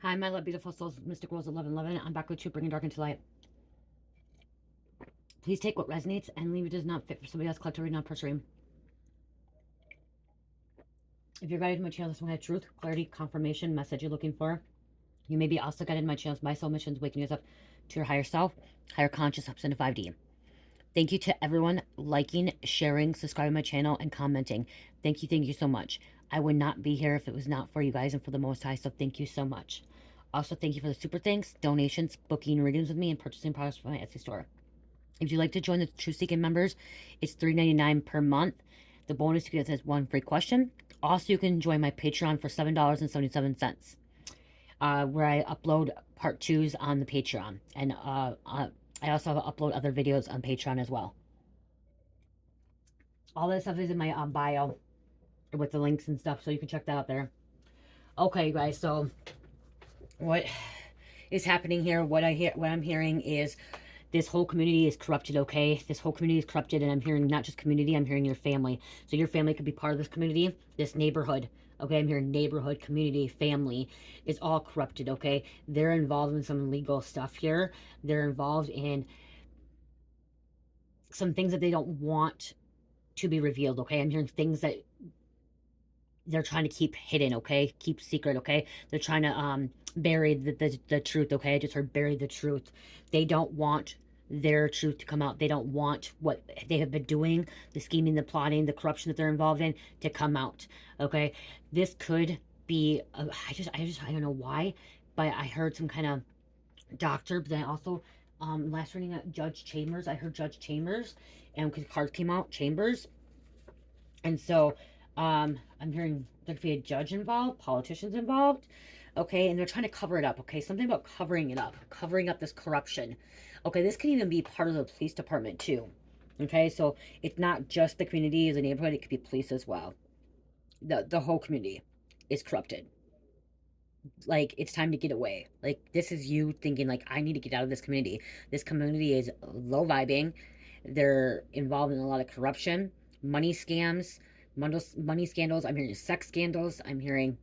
Hi, my love, beautiful souls, mystic worlds of love and loving. I'm back with you, bringing dark into light. Please take what resonates and leave it does not fit for somebody else. Collectively, not pursuing. If you're guided to my channel, this one has truth, clarity, confirmation, message you're looking for. You may be also guided to my channels. My soul mission is waking us up to your higher self, higher conscious, ups into 5D. Thank you to everyone liking, sharing, subscribing to my channel, and commenting. Thank you so much. I would not be here if it was not for you guys and for the Most High, so thank you so much. Also, thank you for the super thanks, donations, booking readings with me, and purchasing products from my Etsy store. If you'd like to join the True Seeking members, it's $3.99 per month. The bonus you get is one free question. Also, you can join my Patreon for $7.77, where I upload part twos on the Patreon. And I also upload other videos on Patreon as well. All this stuff is in my bio with the links and stuff, so you can check that out there. Okay, you guys, so what is happening here, what I'm hearing is this whole community is corrupted, okay? This whole community is corrupted, and I'm hearing not just community, I'm hearing your family. So your family could be part of this community, this neighborhood, okay? I'm hearing neighborhood, community, family. It's all corrupted, okay? They're involved in some legal stuff here. They're involved in some things that they don't want to be revealed, okay? I'm hearing things that they're trying to keep hidden, okay? Keep secret, okay? They're trying to bury the truth, okay? I just heard bury the truth. They don't want their truth to come out. They don't want what they have been doing, the scheming, the plotting, the corruption that they're involved in to come out, okay? This could be, I don't know why, but I heard some kind of doctor, but then also, last reading at Judge Chambers, I heard Judge Chambers, and because cards came out, Chambers, and so, I'm hearing there could be a judge involved, politicians involved, okay, and they're trying to cover it up, okay, something about covering it up, covering up this corruption, okay, this can even be part of the police department too, okay, so it's not just the community, the neighborhood, it could be police as well. The whole community is corrupted. Like, it's time to get away. Like, this is you thinking, like, I need to get out of this community. This community is low vibing. They're involved in a lot of corruption, money scams, money scandals. I'm hearing sex scandals. I'm hearing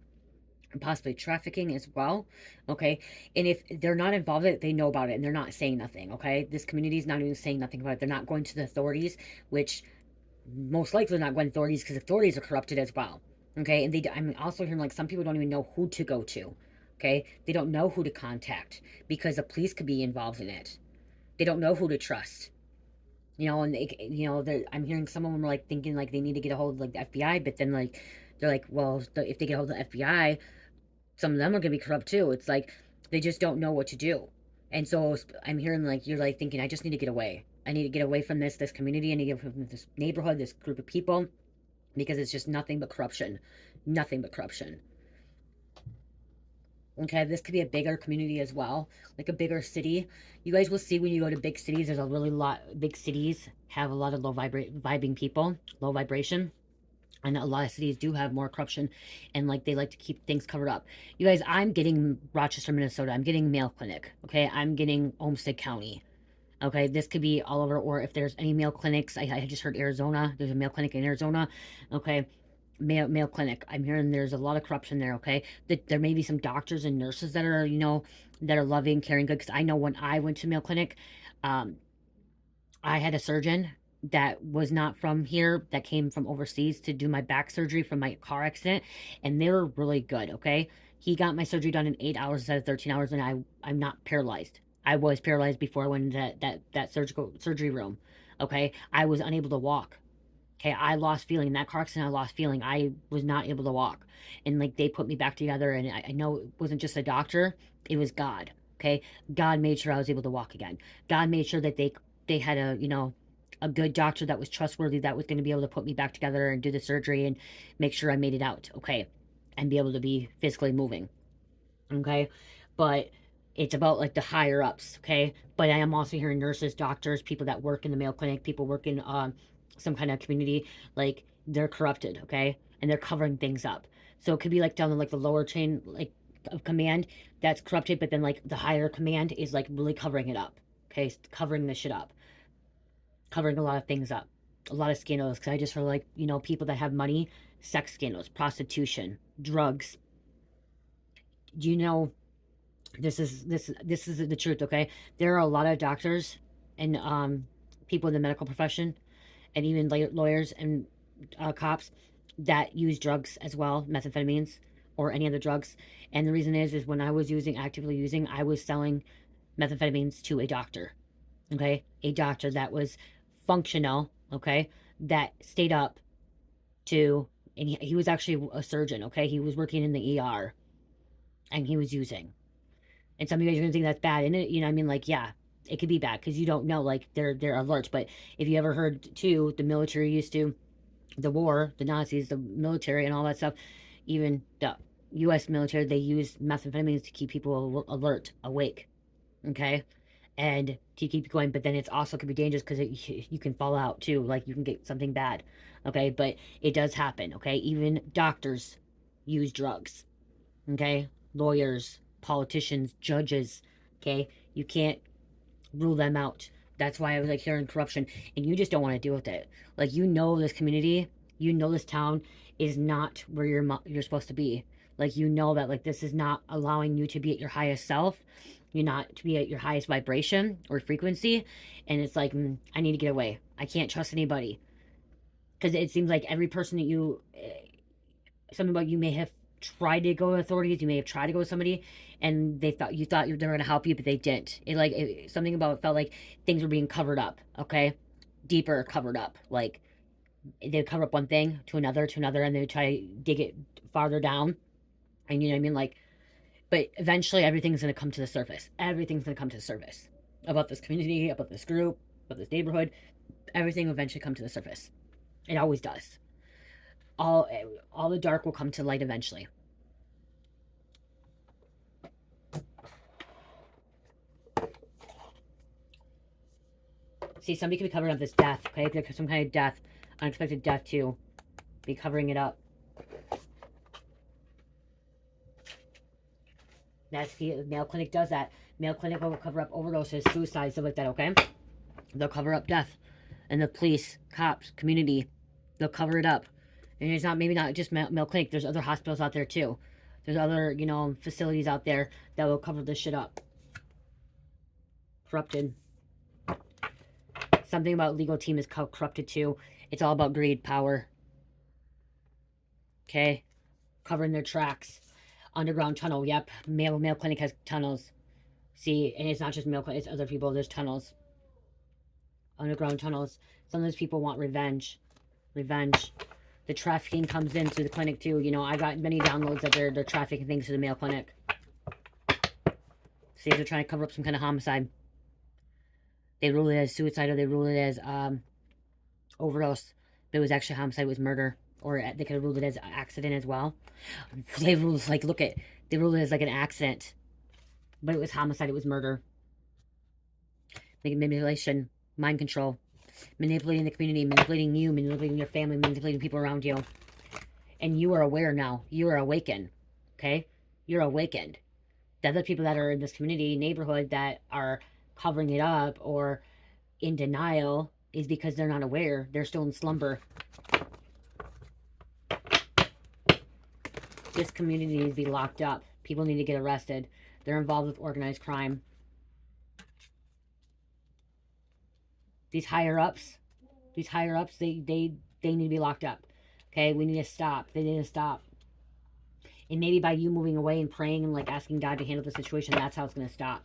possibly trafficking as well. Okay. And if they're not involved in it, they know about it and they're not saying nothing. Okay. This community is not even saying nothing about it. They're not going to the authorities, which most likely not going to authorities because authorities are corrupted as well. Okay. And I'm also hearing like some people don't even know who to go to. Okay. They don't know who to contact because the police could be involved in it. They don't know who to trust. You know, and I'm hearing some of them are like thinking like they need to get a hold of like the FBI, but then like they're like, well, if they get a hold of the FBI, some of them are gonna be corrupt too. It's like they just don't know what to do. And so I'm hearing like you're like thinking, I just need to get away. I need to get away from this community. I need to get away from this neighborhood, this group of people, because it's just nothing but corruption, nothing but corruption. Okay, this could be a bigger community as well, like a bigger city. You guys will see when you go to big cities, there's a really lot, big cities have a lot of vibing people, low vibration. And a lot of cities do have more corruption and like they like to keep things covered up. You guys, I'm getting Rochester, Minnesota. I'm getting Mayo Clinic. Okay, I'm getting Olmsted County. Okay, this could be all over, or if there's any Mayo Clinics, I just heard Arizona. There's a Mayo Clinic in Arizona. Okay, Mayo Clinic. I'm hearing there's a lot of corruption there, okay? There may be some doctors and nurses that are, that are loving, caring, good. Because I know when I went to Mayo Clinic, um, I had a surgeon that was not from here, that came from overseas to do my back surgery from my car accident, and they were really good, okay? He got my surgery done in 8 hours instead of 13 hours, and I'm not paralyzed. I was paralyzed before I went into that surgery room, okay? I was unable to walk. Okay, I lost feeling. In that car accident, I lost feeling. I was not able to walk. And like they put me back together, and I know it wasn't just a doctor, it was God. Okay. God made sure I was able to walk again. God made sure that they had a good doctor that was trustworthy, that was going to be able to put me back together and do the surgery and make sure I made it out. Okay. And be able to be physically moving. Okay. But it's about like the higher ups, okay? But I am also hearing nurses, doctors, people that work in the Mayo Clinic, people work in some kind of community, like they're corrupted, okay? And they're covering things up. So it could be like down the like the lower chain like of command that's corrupted, but then like the higher command is like really covering it up, okay? Covering this shit up, covering a lot of things up, a lot of scandals. Because I just heard like people that have money, sex scandals, prostitution, drugs. Do you know? This is the truth, okay? There are a lot of doctors and people in the medical profession, and even lawyers and cops that use drugs as well, methamphetamines or any other drugs. And the reason is when I was actively using, I was selling methamphetamines to a doctor, okay? A doctor that was functional, okay? That stayed up to, and he was actually a surgeon, okay? He was working in the ER and he was using. And some of you guys are gonna think that's bad, and it, you know, what I mean, like, yeah, it could be bad because you don't know, like, they're alerts. But if you ever heard too, the military used to, the war, the Nazis, the military, and all that stuff, even the U.S. military, they used methamphetamines to keep people alert, awake, okay, and to keep going. But then it's also could be dangerous because you can fall out too, like you can get something bad, okay. But it does happen, okay. Even doctors use drugs, okay. Lawyers, politicians, judges, okay. You can't rule them out. That's why I was like hearing corruption, and you just don't want to deal with it. Like, you know, this community, you know, this town is not where you're supposed to be. Like, you know that, like, this is not allowing you to be at your highest self. You're not to be at your highest vibration or frequency, and it's like, I need to get away. I can't trust anybody because it seems like every person that something about you may have tried to go with authorities, you may have tried to go with somebody, and they thought they were going to help you, but they didn't. Something about it felt like things were being covered up, okay, deeper covered up. Like, they'd cover up one thing to another, and they'd try to dig it farther down. And you know what I mean, like, but eventually everything's going to come to the surface. Everything's going to come to the surface about this community, about this group, about this neighborhood. Everything will eventually come to the surface. It always does. All the dark will come to light eventually. See, somebody could be covering up this death, okay? There's some kind of death, unexpected death too. Be covering it up. That's the Mayo Clinic does that. Mayo Clinic will cover up overdoses, suicides, stuff like that, okay? They'll cover up death. And the police, cops, community, they'll cover it up. And it's not, maybe not just Mayo Clinic, there's other hospitals out there too. There's other, you know, facilities out there that will cover this shit up. Corrupted. Something about legal team is corrupted too. It's all about greed, power. Okay? Covering their tracks. Underground tunnel, yep. Mayo Clinic has tunnels. See, and it's not just Mayo Clinic, it's other people. There's tunnels. Underground tunnels. Some of those people want revenge. Revenge. The trafficking comes in through the clinic too. You know, I got many downloads that they're trafficking things to the Mayo Clinic. See, they're trying to cover up some kind of homicide. They rule it as suicide, or they rule it as overdose. But it was actually homicide, it was murder. Or they could have ruled it as accident as well. They ruled, like, they ruled it as like an accident. But it was homicide, it was murder. Manipulation, mind control, manipulating the community, manipulating you, manipulating your family, manipulating people around you. And you are aware now. You are awakened. Okay? You're awakened. The other people that are in this community, neighborhood, that are covering it up or in denial is because they're not aware. They're still in slumber. This community needs to be locked up. People need to get arrested. They're involved with organized crime. These higher ups, they need to be locked up. Okay, we need to stop. They need to stop. And maybe by you moving away and praying and like asking God to handle the situation, that's how it's going to stop.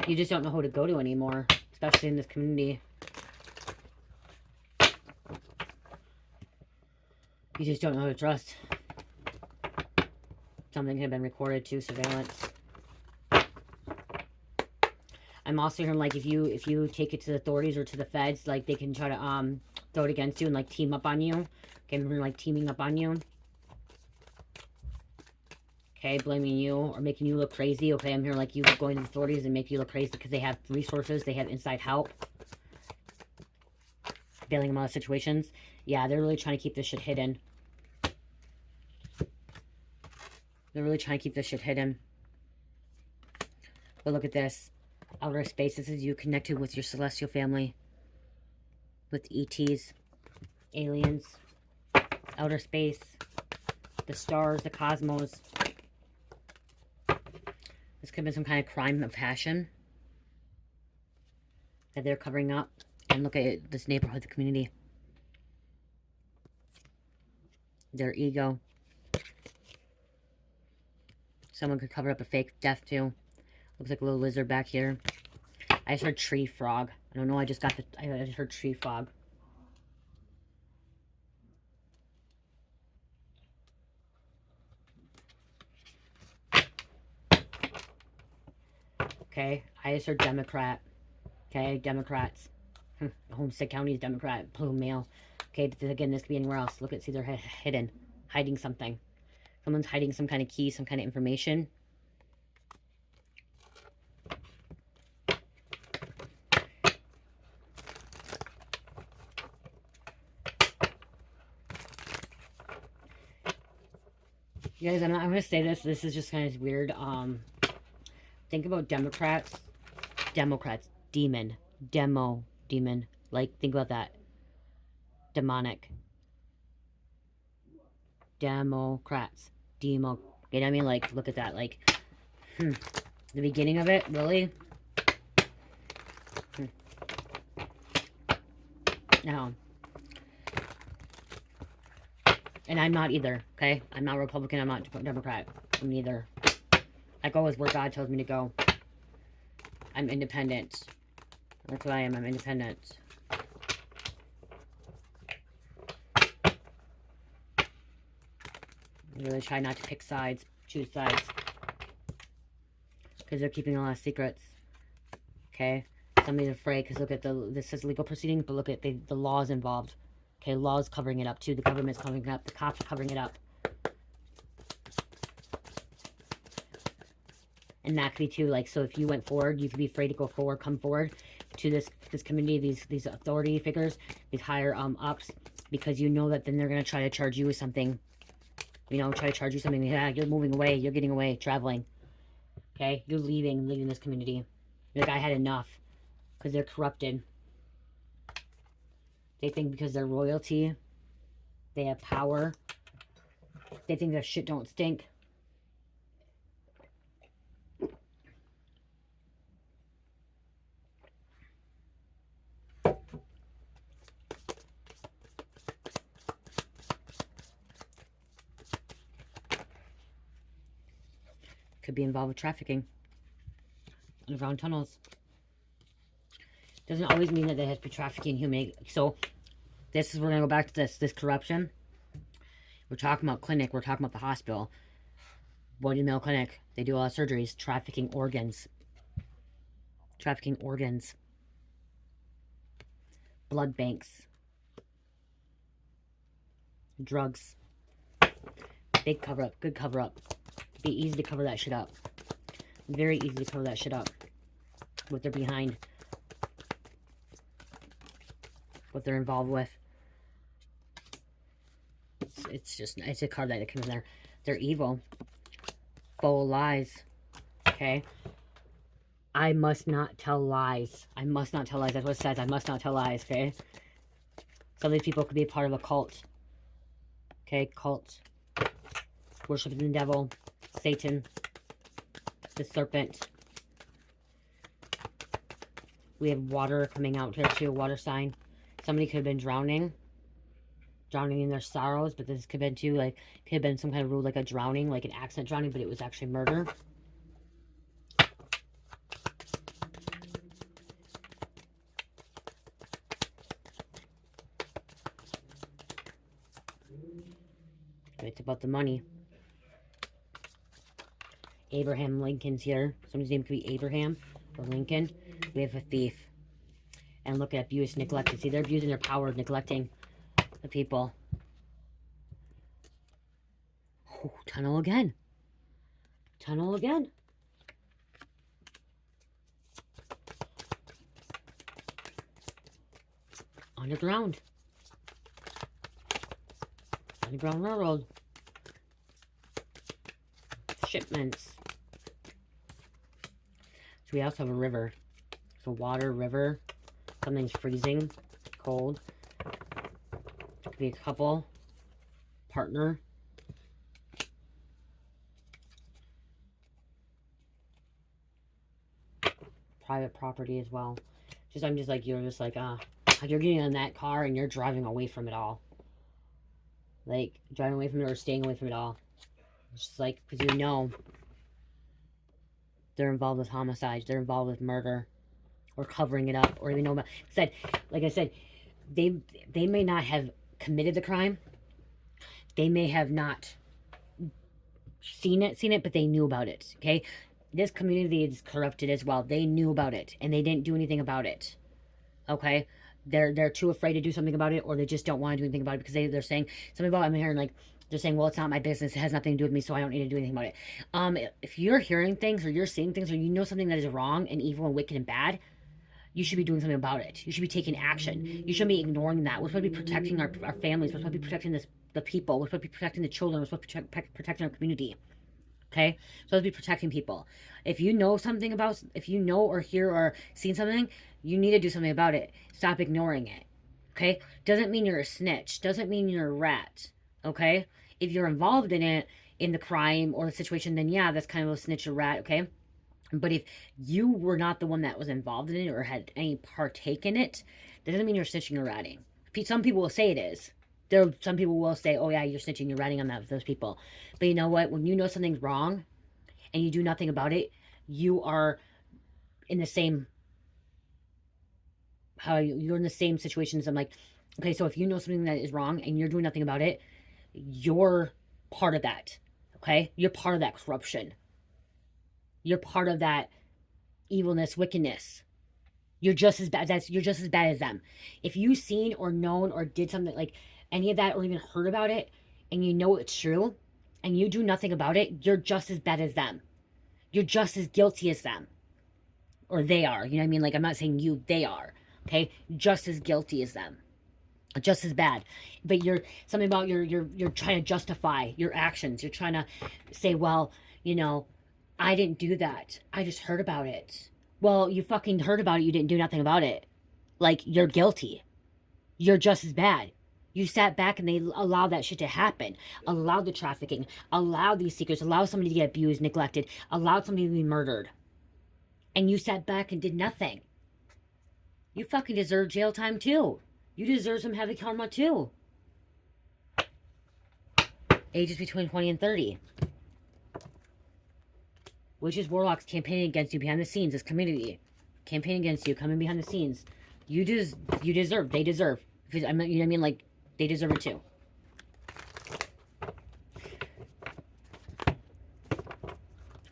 You just don't know who to go to anymore, especially in this community. You just don't know who to trust. Something had been recorded too, surveillance. I'm also hearing, like, if you take it to the authorities or to the feds, like, they can try to throw it against you and like team up on you. Okay, I'm hearing like teaming up on you. Okay, blaming you or making you look crazy. Okay, I'm hearing like you going to the authorities and make you look crazy because they have resources, they have inside help. Bailing them out of situations. Yeah, they're really trying to keep this shit hidden. They're really trying to keep this shit hidden. But look at this. Outer space. This is you connected with your celestial family. With ETs. Aliens. Outer space. the stars, the cosmos. This could have been some kind of crime of passion that they're covering up. And look at this neighborhood, the community. Their ego. Someone could cover up a fake death too. Looks like a little lizard back here. I just heard tree frog. I don't know, I just heard tree frog. Okay, I just heard Democrat. Okay, Democrats. Homestead County is Democrat. Blue male. Okay, again, this could be anywhere else. Look, see, they're hidden. Hiding something. Someone's hiding some kind of key, some kind of information. You guys, I'm going to say this. This is just kind of weird. Think about Democrats. Democrats. Demon. Demon. Like, think about that. Demonic. Democrats. You know what I mean? Like, look at that. Like, the beginning of it, really? No. And I'm not either, okay? I'm not Republican, I'm not Democrat. I'm neither. I go with where God tells me to go. I'm independent. That's what I am, I'm independent. I really try not to pick sides, choose sides. Because they're keeping a lot of secrets. Okay? Somebody's afraid, because look at this says legal proceedings, but look at the laws involved. Okay, law's covering it up too. The government's covering it up. The cops are covering it up. And that could be too, like, so if you went forward, you could be afraid to go forward, come forward to this community, these authority figures, these higher ups, because you know that then they're going to try to charge you with something. You know, try to charge you something. Yeah, you're moving away. You're getting away, traveling. Okay? You're leaving this community. Like, I had enough. Because they're corrupted. They think because they're royalty, they have power. They think their shit don't stink. Could be involved with trafficking. Underground tunnels. Doesn't always mean that they have to be trafficking human. So, this is, we're going to go back to this corruption. We're talking about clinic. We're talking about the hospital. Body Mill Clinic. They do a lot of surgeries. Trafficking organs. Trafficking organs. Blood banks. Drugs. Big cover up. Good cover up. Be easy to cover that shit up. Very easy to cover that shit up. What they're behind. What they're involved with. It's just, it's a card that comes in there. They're evil. Full of lies. Okay? I must not tell lies. I must not tell lies. That's what it says. I must not tell lies, okay? Some of these people could be a part of a cult. Okay? Cult. Worshiping the devil. Satan. The serpent. We have water coming out here too. Water sign. Somebody could have been drowning in their sorrows, but this could have been too, like, could have been some kind of rule, like a drowning, like an accident drowning, but it was actually murder. It's about the money. Abraham Lincoln's here. Somebody's name could be Abraham or Lincoln. We have a thief. And look at abuse, neglected. See, they're abusing their power, neglecting the people. Oh, tunnel again. Tunnel again. Underground. Underground Railroad. Shipments. So we also have a river. So water, river. Something's freezing. Cold. Could be a couple. Partner. private property as well. Just I'm just like you're just like you're getting in that car and you're driving away from it all. Like driving away from it or staying away from it all. It's just like because you know they're involved with homicides, they're involved with murder, or covering it up, or they know about. Like I said, they may not have committed the crime. They may have not seen it, but they knew about it. Okay, this community is corrupted as well. They knew about it and they didn't do anything about it. Okay, they're too afraid to do something about it, or they just don't want to do anything about it because they're saying something about. I'm hearing like they're saying, well, it's not my business. It has nothing to do with me, so I don't need to do anything about it. If you're hearing things or you're seeing things or you know something that is wrong and evil and wicked and bad, you should be doing something about it. You should be taking action. You shouldn't be ignoring that. We're supposed to be protecting our families. We're supposed to be protecting the people. We're supposed to be protecting the children. We're supposed to be protecting our community. Okay? We're supposed to be protecting people. If you know something about, if you know or hear or seen something, you need to do something about it. Stop ignoring it. Okay? Doesn't mean you're a snitch. Doesn't mean you're a rat. Okay? If you're involved in it, in the crime or the situation, then yeah, that's kind of a snitch or rat. Okay? But if you were not the one that was involved in it or had any partake in it, that doesn't mean you're snitching or ratting. Some people will say it is. Some people will say, oh yeah, you're snitching, you're ratting on those people. But you know what? When you know something's wrong and you do nothing about it, you are in the same, you're in the same situation as I'm like, okay, so if you know something that is wrong and you're doing nothing about it, you're part of that. Okay? You're part of that corruption. You're part of that evilness, wickedness. You're just as bad. You're just as bad as them. If you've seen or known or did something like any of that or even heard about it and you know it's true and you do nothing about it, you're just as bad as them. You're just as guilty as them. Or they are. You know what I mean? Like I'm not saying you, they are. Okay? Just as guilty as them. Just as bad. But you're something about you're trying to justify your actions. You're trying to say, well, you know, I didn't do that. I just heard about it. Well, you fucking heard about it. You didn't do nothing about it. Like, you're guilty. You're just as bad. You sat back and they allowed that shit to happen. Allowed the trafficking. Allowed these secrets. Allowed somebody to get abused, neglected. Allowed somebody to be murdered. And you sat back and did nothing. You fucking deserve jail time too. You deserve some heavy karma too. Ages between 20 and 30. Witches, warlocks campaigning against you behind the scenes. This community campaigning against you, coming behind the scenes. You deserve. They deserve. You know what I mean? Like they deserve it too.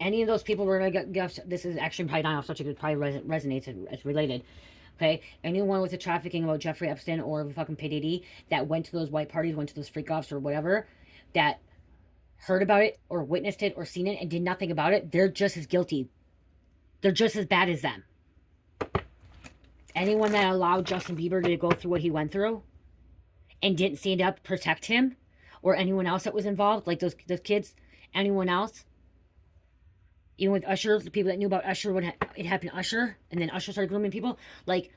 Any of those people were like, this is actually probably not off subject. It probably resonates. It's related. Okay, anyone with the trafficking about Jeffrey Epstein or fucking PDD that went to those white parties, went to those freak offs or whatever, that heard about it or witnessed it or seen it and did nothing about it, they're just as guilty. They're just as bad as them. Anyone that allowed Justin Bieber to go through what he went through and didn't stand up to protect him, or anyone else that was involved, like those kids, anyone else, even with Usher, the people that knew about Usher when it happened to Usher, and then Usher started grooming people, like,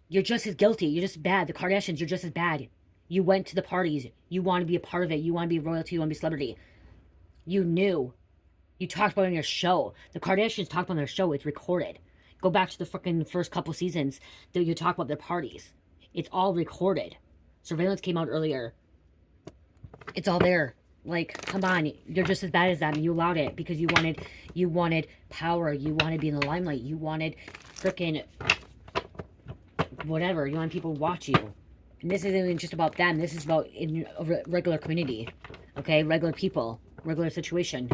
you're just as guilty. You're just bad. The Kardashians, you're just as bad. You went to the parties. You want to be a part of it. You want to be royalty. You want to be celebrity. You knew. You talked about it on your show. The Kardashians talked about it on their show. It's recorded. Go back to the freaking first couple seasons that you talk about their parties. It's all recorded. Surveillance came out earlier. It's all there. Like, come on. You're just as bad as them. You allowed it because you wanted power. You wanted to be in the limelight. You wanted freaking whatever. You want people to watch you. And this isn't even just about them. This is about in a regular community. Okay? Regular people. Regular situation.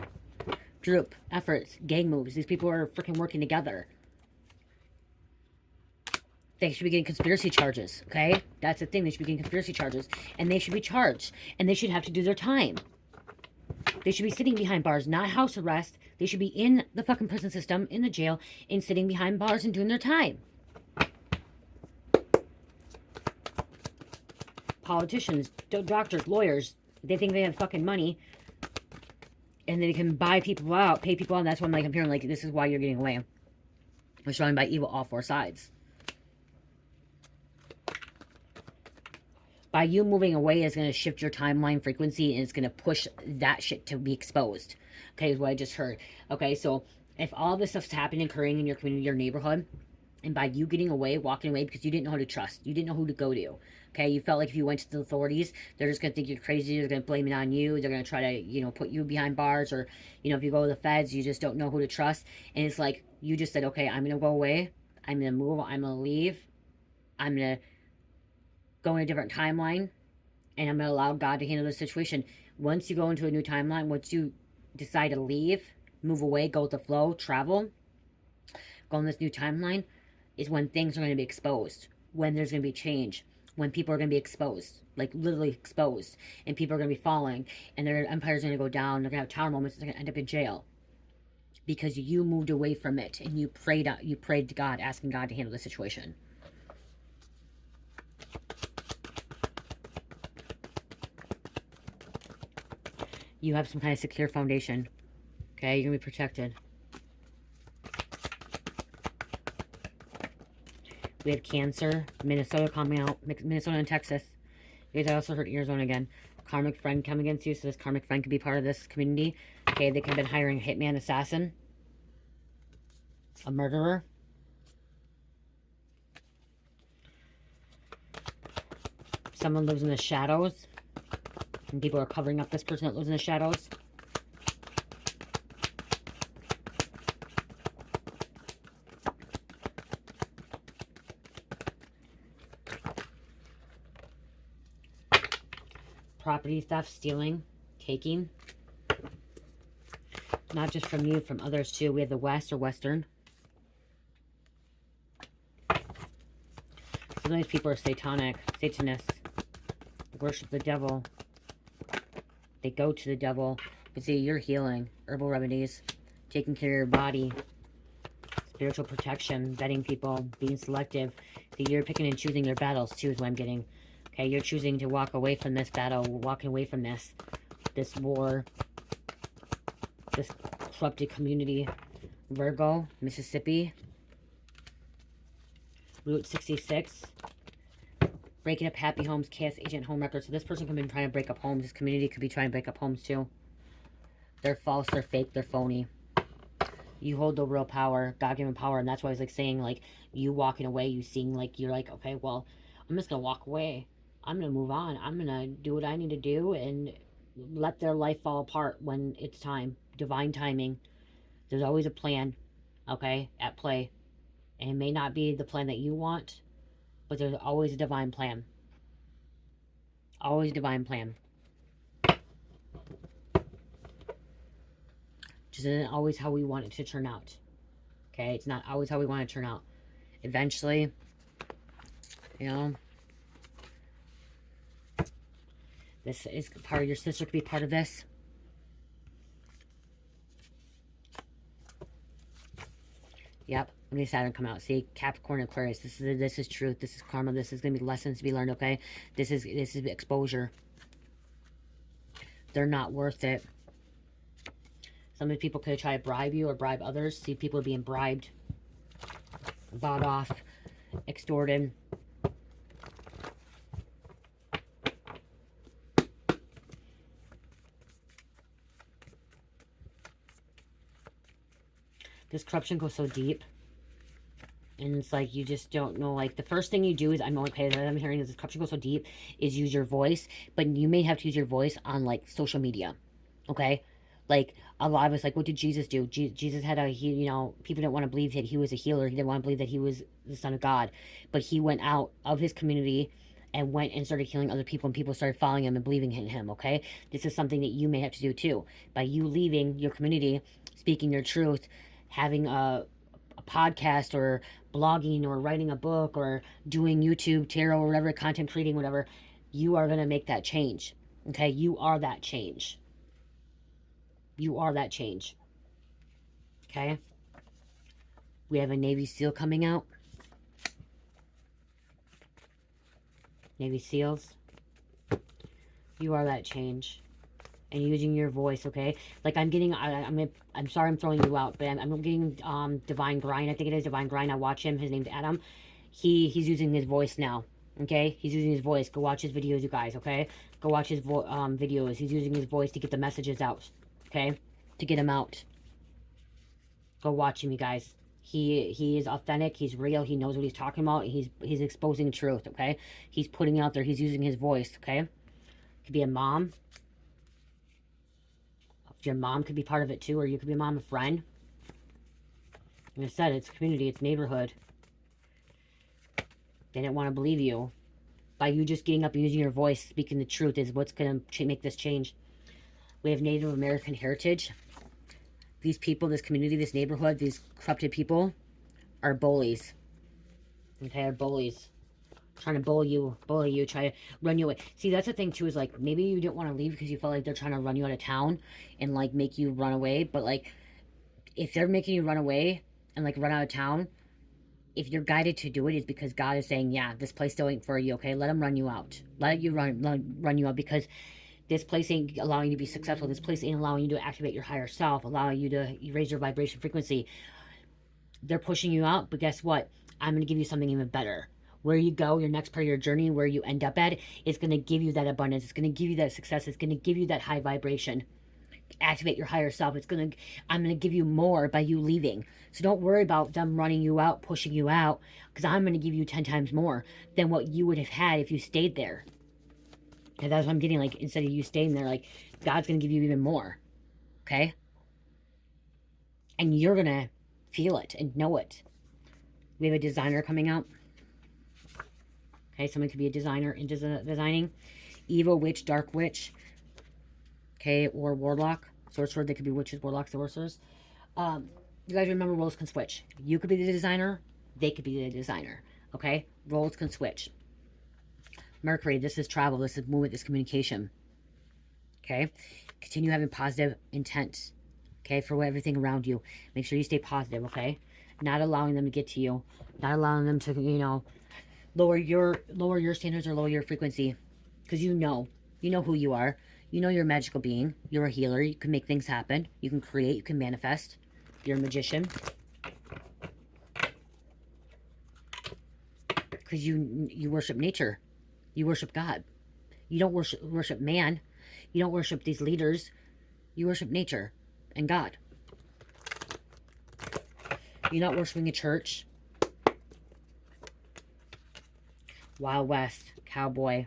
Group. Efforts. Gang moves. These people are freaking working together. They should be getting conspiracy charges. Okay? That's the thing. They should be getting conspiracy charges. And they should be charged. And they should have to do their time. They should be sitting behind bars, not house arrest. They should be in the fucking prison system, in the jail, and sitting behind bars and doing their time. Politicians, doctors, lawyers, they think they have fucking money and they can buy people out, pay people out. And that's why I'm hearing, like, this is why you're getting away. We're showing by evil all four sides. By you moving away is going to shift your timeline frequency and it's going to push that shit to be exposed. Okay, is what I just heard. Okay, so if all this stuff's happening, occurring in your community, your neighborhood, And by you getting away, walking away, because you didn't know who to trust. You didn't know who to go to. Okay, you felt like if you went to the authorities, they're just going to think you're crazy. They're going to blame it on you. They're going to try to, you know, put you behind bars. Or, you know, if you go to the feds, you just don't know who to trust. And it's like, you just said, okay, I'm going to go away. I'm going to move. I'm going to leave. I'm going to go in a different timeline. And I'm going to allow God to handle the situation. Once you go into a new timeline, once you decide to leave, move away, go with the flow, travel, go on this new timeline, is when things are going to be exposed, when there's going to be change, when people are going to be exposed, like literally exposed, and people are going to be falling, and their empires are going to go down, they're going to have tower moments, they're going to end up in jail. Because you moved away from it, and you prayed to God, asking God to handle the situation. You have some kind of secure foundation. Okay, you're going to be protected. We have Cancer, Minnesota coming out, Minnesota and Texas. You guys also heard Arizona again. Karmic friend come against you, so this karmic friend could be part of this community. Okay, they could have been hiring a hitman, assassin, a murderer. Someone lives in the shadows, and people are covering up this person that lives in the shadows. Property theft, stealing, taking. Not just from you, from others too. We have the West or Western. Some of these people are satanic, Satanists. They worship the devil. They go to the devil. But see, you're healing. Herbal remedies. Taking care of your body. Spiritual protection. Vetting people. Being selective. See, you're picking and choosing your battles too is what I'm getting. Okay, you're choosing to walk away from this battle. Walking away from this war. This corrupted community. Virgo, Mississippi. Route 66. Breaking up happy homes, chaos agent, home records. So this person could be trying to break up homes. This community could be trying to break up homes too. They're false, they're fake, they're phony. You hold the real power, God-given power, and that's why I was like saying, like, you walking away, you seeing like, you're like, okay, well, I'm just gonna walk away. I'm gonna move on. I'm gonna do what I need to do and let their life fall apart when it's time. Divine timing. There's always a plan, okay, at play. And it may not be the plan that you want, but there's always a divine plan. Always a divine plan. Just isn't always how we want it to turn out. Okay? It's not always how we want it to turn out. Eventually, you know, this is part of your sister could be part of this. Yep. Let me Saturn come out. See, Capricorn and Aquarius. This is truth. This is karma. This is gonna be lessons to be learned. Okay. This is exposure. They're not worth it. Some of the people could try to bribe you or bribe others. See people being bribed, bought off, extorted. This corruption goes so deep. And it's like, you just don't know, like, the first thing you do is, I'm hearing this corruption goes so deep, is use your voice. But you may have to use your voice on, like, social media. Okay? Like, a lot of us, like, what did Jesus do? Jesus had you know, people didn't want to believe that he was a healer. He didn't want to believe that he was the Son of God. But he went out of his community and went and started healing other people, and people started following him and believing in him, okay? This is something that you may have to do, too. By you leaving your community, speaking your truth, having a podcast or blogging or writing a book or doing YouTube, tarot, or whatever, content creating, whatever, you are going to make that change. Okay? You are that change. You are that change. Okay? We have a Navy SEAL coming out. Navy SEALs. You are that change. And using your voice, okay? Like, I'm getting, I'm sorry I'm throwing you out, but I'm getting Divine Grind. I think it is Divine Grind. I watch him. His name's Adam. He's using his voice now, okay? He's using his voice. Go watch his videos, you guys, okay? Go watch his videos. He's using his voice to get the messages out, okay? To get them out. Go watch him, you guys. He is authentic. He's real. He knows what he's talking about. He's exposing truth, okay? He's putting it out there. He's using his voice, okay? Could be a mom. Your mom could be part of it too, or you could be a mom, a friend. Like I said, it's community, it's neighborhood. They didn't want to believe you. By you just getting up and using your voice, speaking the truth is what's going to make this change. We have Native American heritage. These people, this community, this neighborhood, these corrupted people are bullies. Okay, are bullies. Trying to bully you, try to run you away. See, that's the thing too, is like, maybe you didn't want to leave because you felt like they're trying to run you out of town and like make you run away. But like, if they're making you run away and like run out of town, if you're guided to do it, it's because God is saying, yeah, this place still ain't for you, okay? Let them run you out. Let you run you out, because this place ain't allowing you to be successful. This place ain't allowing you to activate your higher self, allowing you to raise your vibration frequency. They're pushing you out, but guess what? I'm going to give you something even better. Where you go, your next part of your journey, where you end up at, is going to give you that abundance. It's going to give you that success. It's going to give you that high vibration. Activate your higher self. I'm going to give you more by you leaving. So don't worry about them running you out, pushing you out, because I'm going to give you 10 times more than what you would have had if you stayed there. And that's what I'm getting, like, instead of you staying there, like, God's going to give you even more. Okay? And you're going to feel it and know it. We have a designer coming out. Okay, someone could be a designer in designing. Evil witch, dark witch. Okay, or warlock, sorcerer. They could be witches, warlocks, sorcerers. You guys remember roles can switch. You could be the designer. They could be the designer. Okay, roles can switch. Mercury, this is travel. This is movement. This is communication. Okay, continue having positive intent. Okay, for everything around you. Make sure you stay positive. Okay, not allowing them to get to you. Not allowing them to, lower your standards or lower your frequency, because you know who you are. You know you're a magical being. You're a healer. You can make things happen. You can create. You can manifest. You're a magician, because you worship nature. You worship God. You don't worship man. You don't worship these leaders. You worship nature and God. You're not worshiping a church. Wild West, cowboy,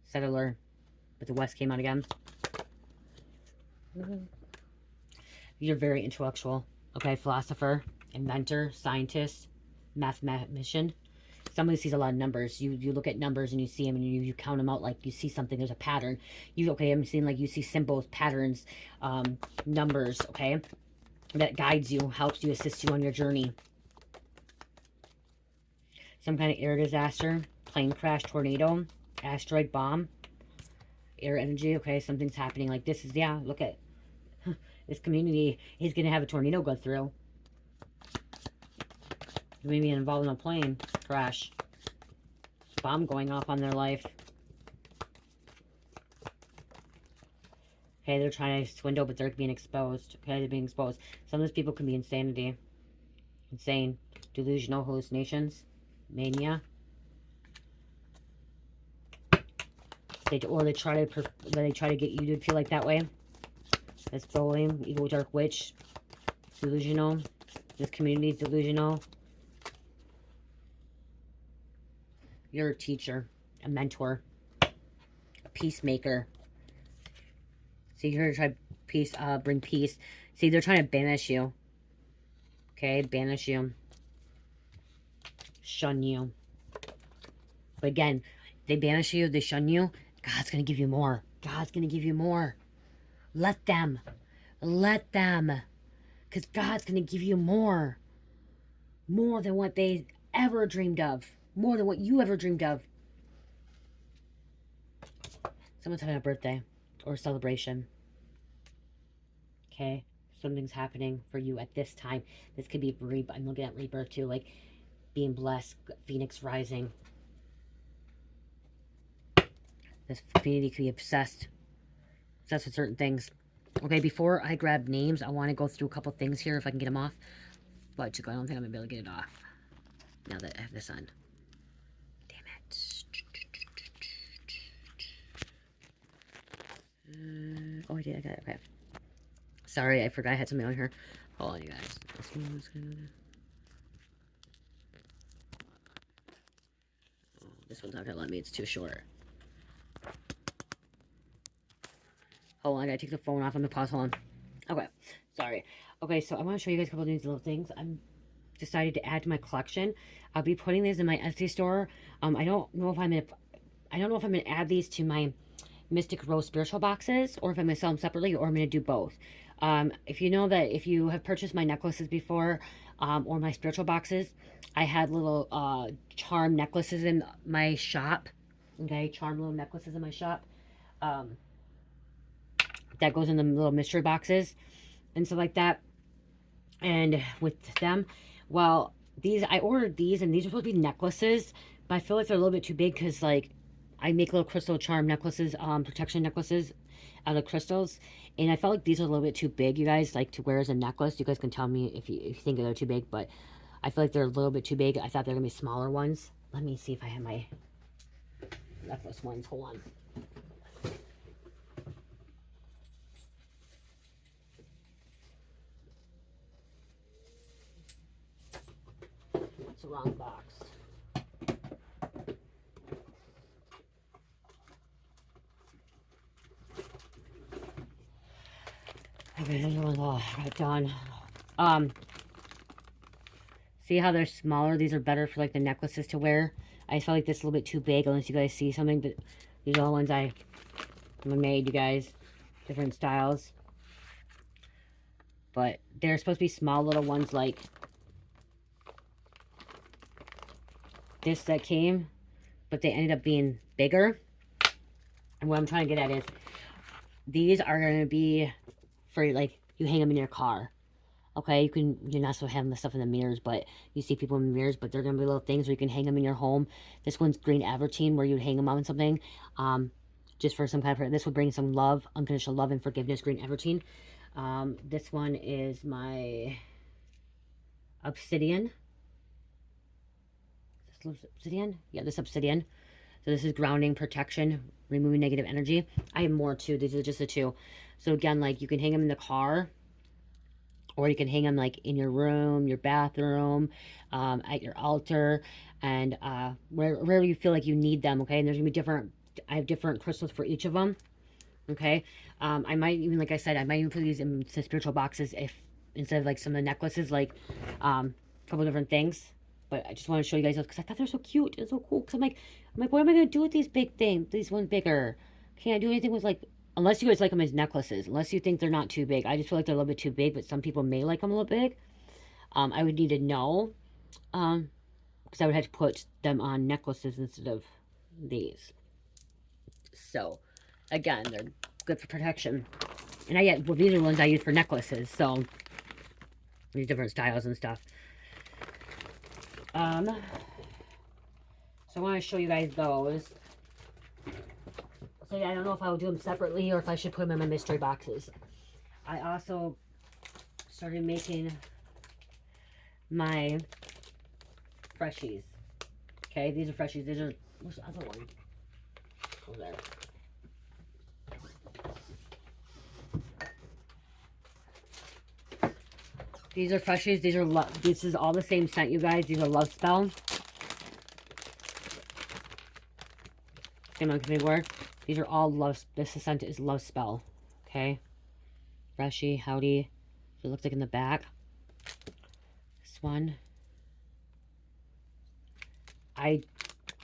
settler, but the West came out again. You're very intellectual, okay? Philosopher, inventor, scientist, mathematician. Somebody sees a lot of numbers. You look at numbers and you see them and you count them out, like you see something. There's a pattern. I'm seeing, like, you see symbols, patterns, numbers, okay? That guides you, helps you, assists you on your journey. Some kind of air disaster, plane crash, tornado, asteroid, bomb, air energy, okay? Something's happening. Like, this is, yeah, look at this community is going to have a tornado go through. Maybe involved in a plane crash. Bomb going off on their life. Okay, they're trying to swindle, but they're being exposed. Okay, they're being exposed. Some of those people can be insanity. Insane. Delusional hallucinations. Mania. They try to get you to feel like that way. That's bullying. Evil dark witch. Delusional. This community is delusional. You're a teacher, a mentor, a peacemaker. See, you're here to try bring peace. See, they're trying to banish you. Okay, banish you. Shun you. But again, they banish you, they shun you. God's going to give you more. God's going to give you more. Let them. Let them. Because God's going to give you more. More than what they ever dreamed of. More than what you ever dreamed of. Someone's having a birthday or a celebration. Okay? Something's happening for you at this time. This could be rebirth. I'm looking at rebirth too. Like being blessed. Phoenix rising. This community could be obsessed. Obsessed with certain things. Okay, before I grab names, I want to go through a couple things here if I can get them off. But I don't think I'm going to be able to get it off. Now that I have this on. Damn it. Oh, I did. I got it. Okay. Sorry, I forgot I had something on here. Hold on, you guys. This one's good. Oh, this one's not gonna let me. It's too short. Hold on, I gotta take the phone off. I'm gonna pause. Hold on. Okay, sorry. Okay, so I want to show you guys a couple of these little things I'm decided to add to my collection. I'll be putting these in my Etsy store. I don't know if I'm gonna add these to my Mystic Rose spiritual boxes, or if I'm gonna sell them separately, or I'm gonna do both. If you know that if you have purchased my necklaces before, or my spiritual boxes, I had little charm necklaces in my shop. Okay, charm little necklaces in my shop. That goes in the little mystery boxes and stuff like that. And with them, well, these, I ordered these, and these are supposed to be necklaces, but I feel like they're a little bit too big, because like I make little crystal charm necklaces, protection necklaces out of crystals, and I felt like these are a little bit too big, you guys, like to wear as a necklace. You guys can tell me if you think they're too big, but I feel like they're a little bit too big. I thought they're gonna be smaller ones. Let me see if I have my necklace ones. Hold on. It's the wrong box. Okay, here's one. Oh, right done. See how they're smaller? These are better for like the necklaces to wear. I felt like this is a little bit too big, unless you guys see something, but these are all ones I made, you guys. Different styles. But they're supposed to be small little ones like this that came, but they ended up being bigger. And what I'm trying to get at is, these are going to be for like, you hang them in your car. Okay, you're not supposed to have the stuff in the mirrors, but you see people in the mirrors, but they're going to be little things where you can hang them in your home. This one's green avertine, where you hang them on something, just for some kind of, this would bring some love, unconditional love and forgiveness, green avertine. This one is my obsidian. Is this obsidian? Yeah, this obsidian. So this is grounding, protection, removing negative energy. I have more too. These are just the two. So again, like you can hang them in the car, or you can hang them like in your room, your bathroom, at your altar, and wherever you feel like you need them. Okay, and there's gonna be different. I have different crystals for each of them. Okay, I might even, like I said, I might even put these in some spiritual boxes, if instead of like some of the necklaces, like a couple different things. But I just want to show you guys those, because I thought they're so cute and so cool. Because I'm like, what am I gonna do with these big things? These ones bigger. Can't do anything with like, unless you guys like them as necklaces. Unless you think they're not too big. I just feel like they're a little bit too big, but some people may like them a little big. I would need to know, because I would have to put them on necklaces instead of these. So, again, they're good for protection. And well, these are the ones I use for necklaces, so these different styles and stuff. So I want to show you guys those. So yeah, I don't know if I'll do them separately or if I should put them in my mystery boxes. I also started making my Freshies. Okay, these are Freshies. These are, what's the other one? Over there. These are Freshies. These are this is all the same scent, you guys. These are Love Spell. Same on big word. These are all love. This scent is Love Spell. Okay. Freshie, howdy. It looks like in the back. This one. I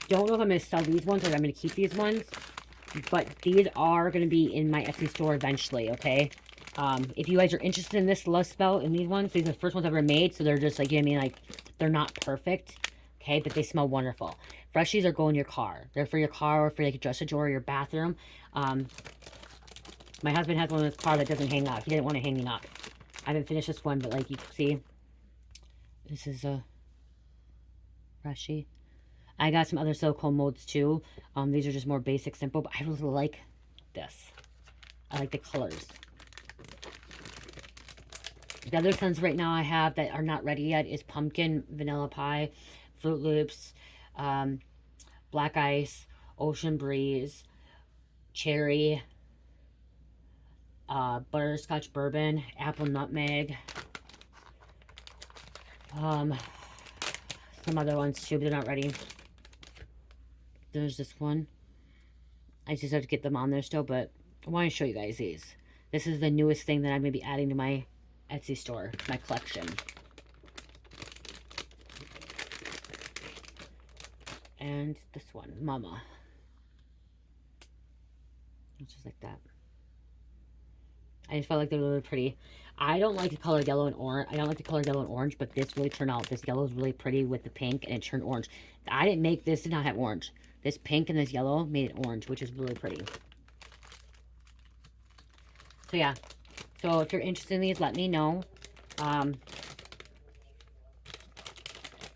don't know if I'm going to sell these ones or if I'm going to keep these ones. But these are going to be in my Etsy store eventually, okay? If you guys are interested in this Love Spell and these ones, these are the first ones I've ever made. So they're just like, you know what I mean? Like, they're not perfect, okay? But they smell wonderful. Freshies are go in your car. They're for your car or for like a dresser drawer or your bathroom. My husband has one in his car that doesn't hang up. He didn't want to hang it up. I haven't finished this one, but like you can see, this is a Freshie. I got some other silicone molds too. These are just more basic, simple, but I really like this. I like the colors. The other scents right now I have that are not ready yet is pumpkin, vanilla pie, Fruit Loops, black ice, ocean breeze, cherry, butterscotch bourbon, apple nutmeg, some other ones too, but they're not ready. There's this one. I just have to get them on there still, but I want to show you guys these. This is the newest thing that I'm going to be adding to my Etsy store, my collection. And this one, Mama. It's just like that. I just felt like they were really pretty. I don't like the color yellow and orange. I don't like the color yellow and orange, but this really turned out. This yellow is really pretty with the pink, and it turned orange. I didn't make this, did not have orange. This pink and this yellow made it orange, which is really pretty. So yeah. So if you're interested in these, let me know.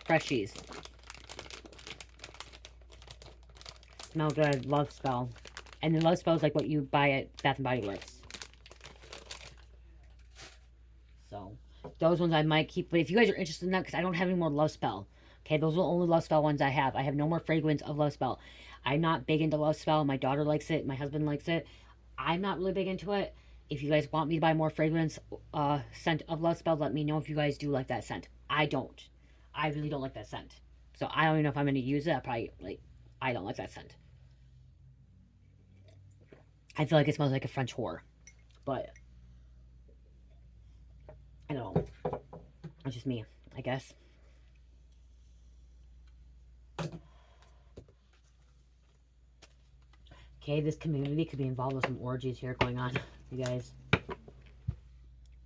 Freshies. Smell good. Love spell. And the love spell is like what you buy at Bath & Body Works. So, those ones I might keep. But if you guys are interested in that, because I don't have any more love spell. Okay, those are the only love spell ones I have. I have no more fragrance of love spell. I'm not big into love spell. My daughter likes it. My husband likes it. I'm not really big into it. If you guys want me to buy more fragrance scent of love spell, let me know if you guys do like that scent. I don't. I really don't like that scent. So I don't even know if I'm going to use it. I don't like that scent. I feel like it smells like a French whore. But I don't know. It's just me, I guess. Okay, this community could be involved with some orgies here going on, you guys.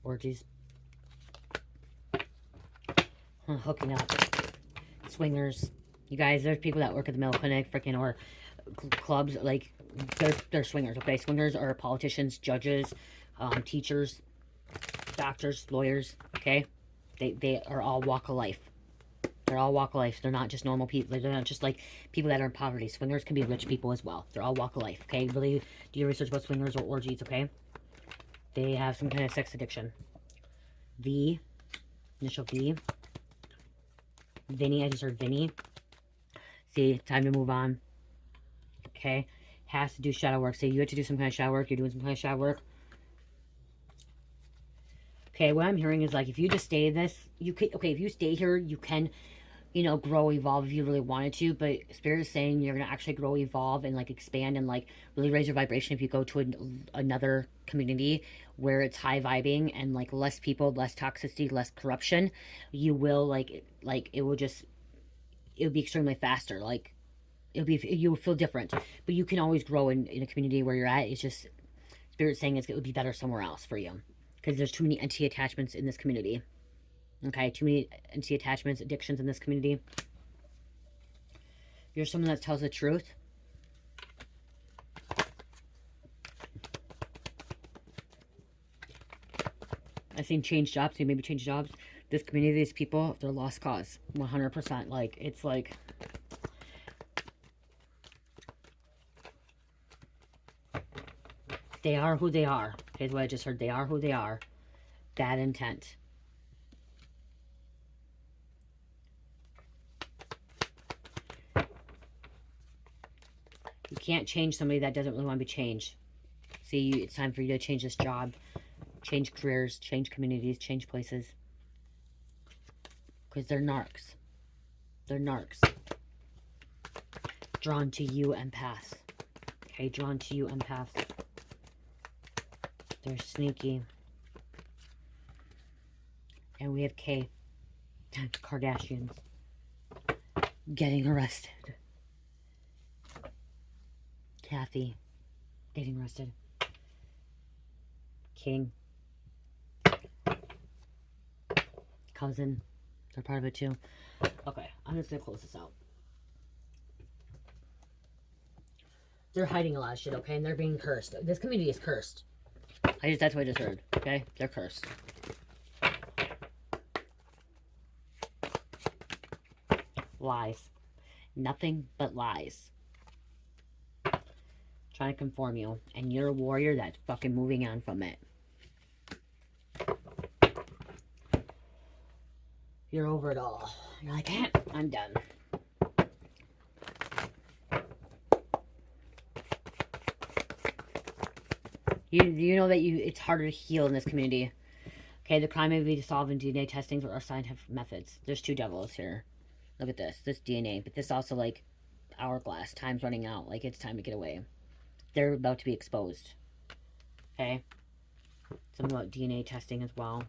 Orgies. Hooking up. Swingers. You guys, there's people that work at the Mill Clinic, freaking, or clubs, like, they're swingers, okay? Swingers are politicians, judges, teachers, doctors, lawyers, okay? They are all walk of life. They're all walk of life. They're not just normal people. They're not just like people that are in poverty. Swingers can be rich people as well. They're all walk of life, okay? Really do your research about swingers or orgies, okay? They have some kind of sex addiction. V, initial V. Vinny, I just heard Vinny. See, time to move on. Okay? Has to do shadow work. Say you have to do some kind of shadow work. You're doing some kind of shadow work. Okay, what I'm hearing is like if you just stay in this, you could, okay, if you stay here, you can, you know, grow, evolve if you really wanted to, but Spirit is saying you're going to actually grow, evolve, and like expand and like really raise your vibration if you go to another community where it's high vibing and like less people, less toxicity, less corruption. You will like it will just, it will be extremely faster. Like you'll feel different, but you can always grow in a community where you're at. It's just Spirit saying it would be better somewhere else for you because there's too many entity attachments in this community. Okay, too many entity attachments, addictions in this community. You're someone that tells the truth. I've seen change jobs. You maybe change jobs. This community, these people, they're lost cause. 100%. Like, it's like... They are who they are. Here's what I just heard. They are who they are. Bad intent. You can't change somebody that doesn't really want to be changed. See, it's time for you to change this job, change careers, change communities, change places. Because they're narcs. They're narcs. Drawn to you, empaths. Okay, drawn to you, empaths. They're sneaky. And we have K. Kardashians. Getting arrested. Kathy getting arrested. King. Cousin. They're part of it too. Okay, I'm just gonna close this out. They're hiding a lot of shit, okay? And they're being cursed. This community is cursed. That's what I just heard, okay? They're cursed. Lies. Nothing but lies. Trying to conform you. And you're a warrior that's fucking moving on from it. You're over it all. You're like, eh, I'm done. You know that it's harder to heal in this community. Okay, the crime may be solved in DNA testing or scientific methods. There's two devils here. Look at this DNA, but this also like hourglass. Time's running out. Like it's time to get away. They're about to be exposed. Okay, something about DNA testing as well.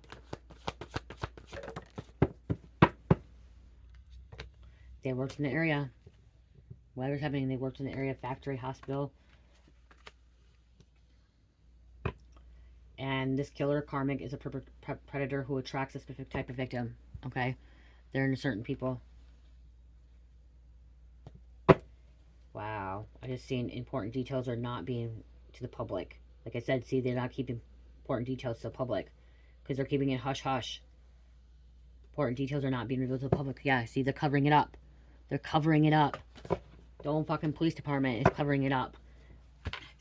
They worked in the area. Whatever's happening, they worked in the area, factory, hospital. And this killer karmic is a predator who attracts a specific type of victim. Okay, they're into certain people. Wow, I just seen important details are not being to the public. Like I said, see, they're not keeping important details to the public because they're keeping it hush hush. Important details are not being revealed to the public. Yeah, see, they're covering it up. They're covering it up. The whole fucking police department is covering it up.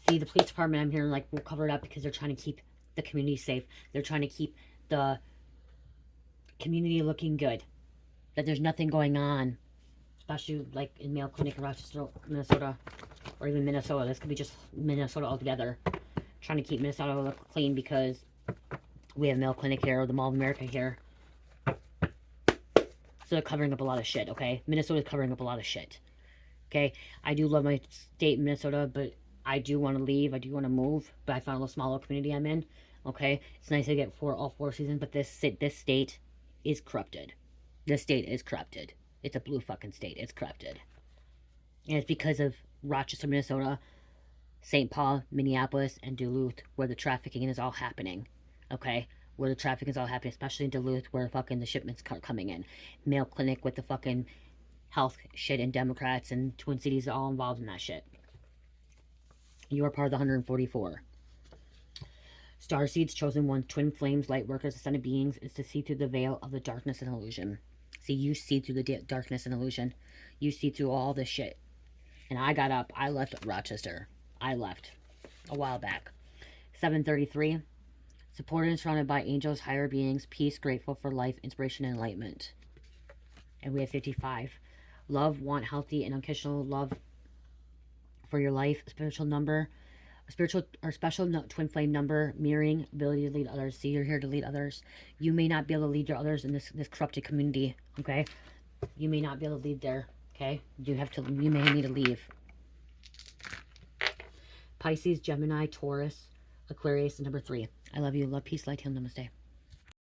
See, the police department, I'm hearing, like, will cover it up because they're trying to keep the community safe. They're trying to keep the community looking good. That there's nothing going on. Especially, like, in Mayo Clinic in Rochester, Minnesota. Or even Minnesota. This could be just Minnesota altogether. Trying to keep Minnesota look clean because we have Mayo Clinic here, or the Mall of America here. So they're covering up a lot of shit, okay? Minnesota's covering up a lot of shit. Okay? I do love my state, Minnesota, but I do want to leave. I do want to move. But I found a little smaller community I'm in. Okay? It's nice to get all 4 seasons, but this state is corrupted. This state is corrupted. It's a blue fucking state. It's corrupted. And it's because of Rochester, Minnesota, St. Paul, Minneapolis, and Duluth, where the trafficking is all happening. Okay? Where the trafficking is all happening, especially in Duluth, where fucking the shipments are coming in. Mayo Clinic with the fucking health shit, and Democrats and Twin Cities are all involved in that shit. You are part of the 144. Starseed's chosen one, twin flames, light workers, ascended beings, is to see through the veil of the darkness and illusion. See, you see through the darkness and illusion. You see through all this shit. And I got up. I left Rochester. I left a while back. 733. Supported and surrounded by angels, higher beings, peace, grateful for life, inspiration, and enlightenment. And we have 55. Love, want healthy and unconditional love for your life. Spiritual number. Spiritual or special twin flame number, mirroring, ability to lead others. See, you're here to lead others. You may not be able to lead your others in this corrupted community, okay? You may not be able to lead there, okay? You may need to leave. Pisces, Gemini, Taurus, Aquarius, and number 3. I love you. Love, peace, light, heal, namaste.